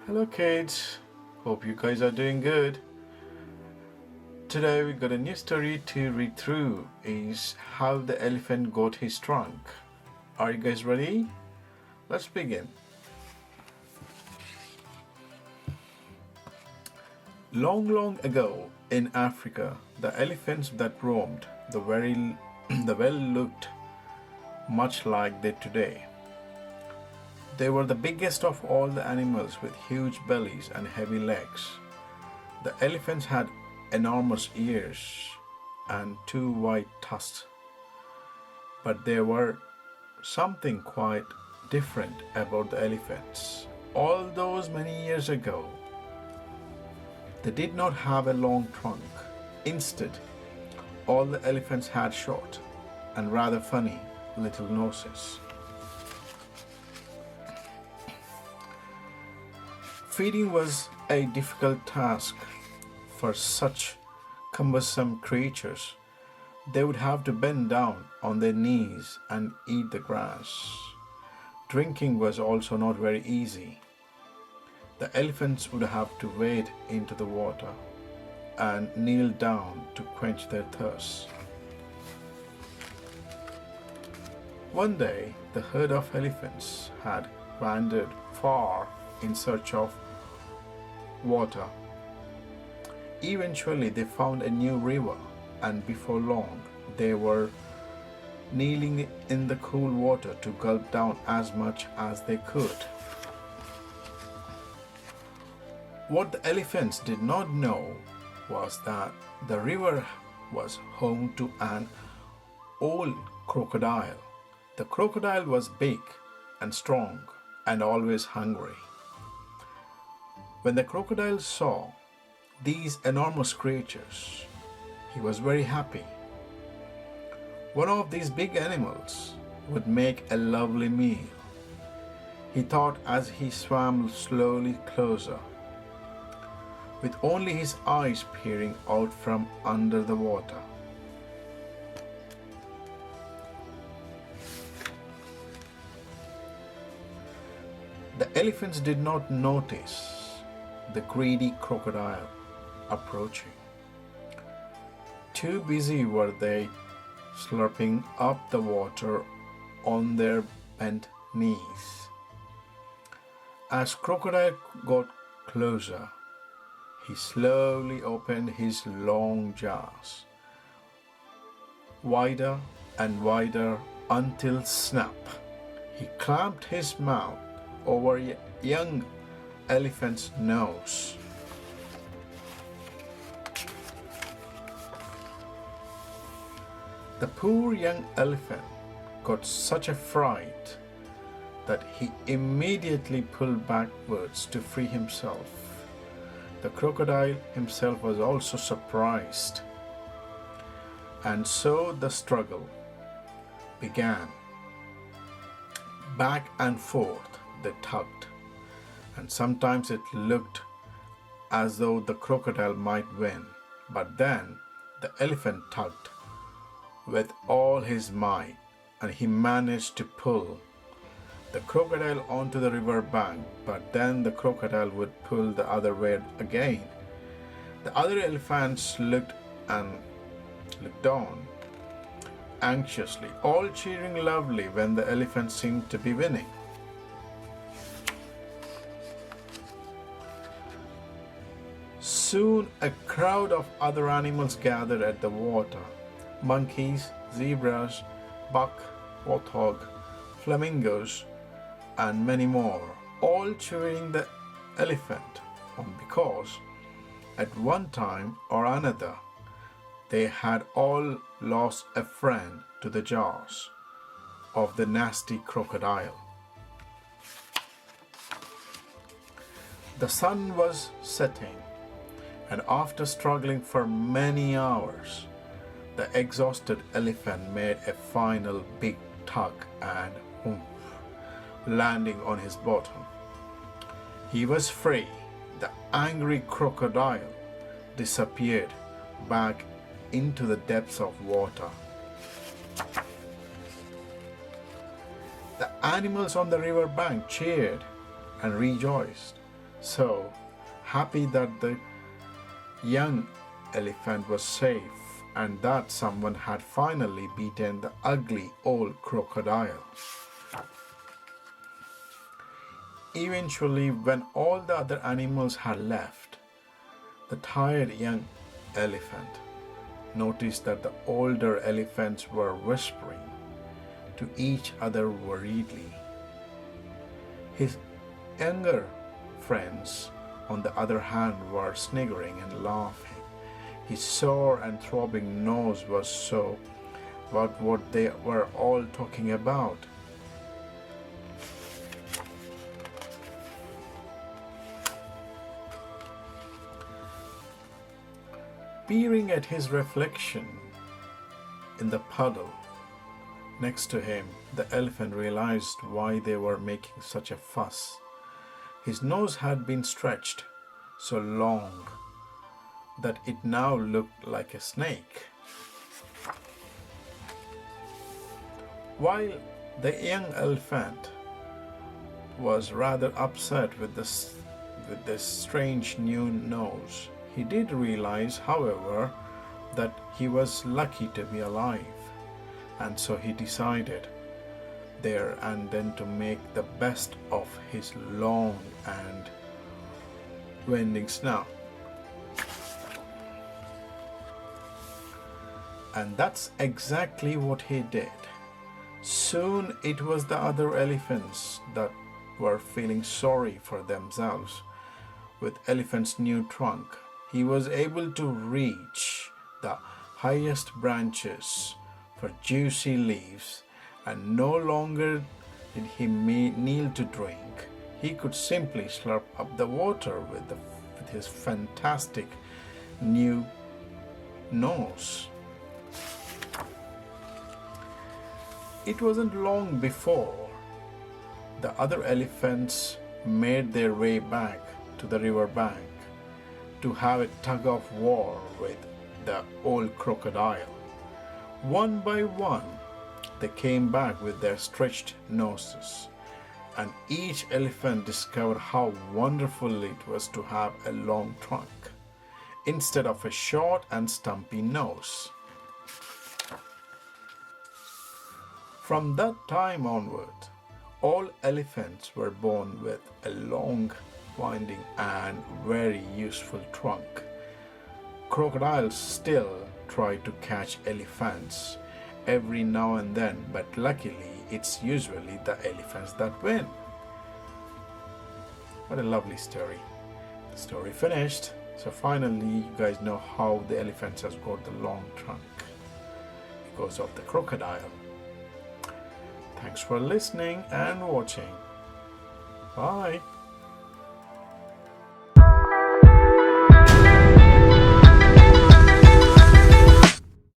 Hello kids, hope you guys are doing good. Today we got a new story to read through is How the Elephant Got His Trunk. Are you guys ready? Let's begin. Long, long ago in Africa, the elephants that roamed the well looked much like they today. They were the biggest of all the animals with huge bellies and heavy legs. The elephants had enormous ears and two white tusks, but there were something quite different about the elephants. All those many years ago, they did not have a long trunk. Instead, all the elephants had short and rather funny little noses. Feeding was a difficult task for such cumbersome creatures. They would have to bend down on their knees and eat the grass. Drinking was also not very easy. The elephants would have to wade into the water and kneel down to quench their thirst. One day, the herd of elephants had wandered far in search of water. Eventually, they found a new river, and before long, they were kneeling in the cool water to gulp down as much as they could. What the elephants did not know was that the river was home to an old crocodile. The crocodile was big and strong and always hungry. When the crocodile saw these enormous creatures, he was very happy. One of these big animals would make a lovely meal, he thought as he swam slowly closer, with only his eyes peering out from under the water. The elephants did not notice the greedy crocodile approaching. Too busy were they slurping up the water on their bent knees. As crocodile got closer, he slowly opened his long jaws, wider and wider until snap, he clamped his mouth over a young elephant's nose. The poor young elephant got such a fright that he immediately pulled backwards to free himself. The crocodile himself was also surprised, and so the struggle began. Back and forth they tugged, and sometimes it looked as though the crocodile might win, but then the elephant tugged with all his might, and he managed to pull the crocodile onto the river bank, but then the crocodile would pull the other way again. The other elephants looked on anxiously, all cheering loudly when the elephant seemed to be winning. Soon a crowd of other animals gathered at the water. Monkeys, zebras, buck, warthog, flamingos, and many more, all cheering the elephant on because at one time or another they had all lost a friend to the jaws of the nasty crocodile. The sun was setting, and after struggling for many hours, the exhausted elephant made a final big tug and landing on his bottom. He was free. The angry crocodile disappeared back into the depths of water. The animals on the river bank cheered and rejoiced. So happy that the young elephant was safe and that someone had finally beaten the ugly old crocodile. Eventually, when all the other animals had left, the tired young elephant noticed that the older elephants were whispering to each other worriedly. His younger friends, on the other hand, were sniggering and laughing. His sore and throbbing nose was so about what they were all talking about. Peering at his reflection in the puddle next to him, the elephant realized why they were making such a fuss. His nose had been stretched so long that it now looked like a snake. While the young elephant was rather upset with this strange new nose, he did realize, however, that he was lucky to be alive, and so he decided there and then to make the best of his long and winding snout. And that's exactly what he did. Soon it was the other elephants that were feeling sorry for themselves. With Elephant's new trunk, he was able to reach the highest branches for juicy leaves, and no longer did he kneel to drink. He could simply slurp up the water with his fantastic new nose. It wasn't long before the other elephants made their way back to the river bank to have a tug of war with the old crocodile. One by one, they came back with their stretched noses, and each elephant discovered how wonderful it was to have a long trunk instead of a short and stumpy nose. From that time onward, all elephants were born with a long, winding and very useful trunk. Crocodiles still try to catch elephants every now and then, but luckily it's usually the elephants that win. What a lovely story. The story finished. So finally you guys know how the elephants has got the long trunk because of the crocodile. Thanks for listening and watching. Bye.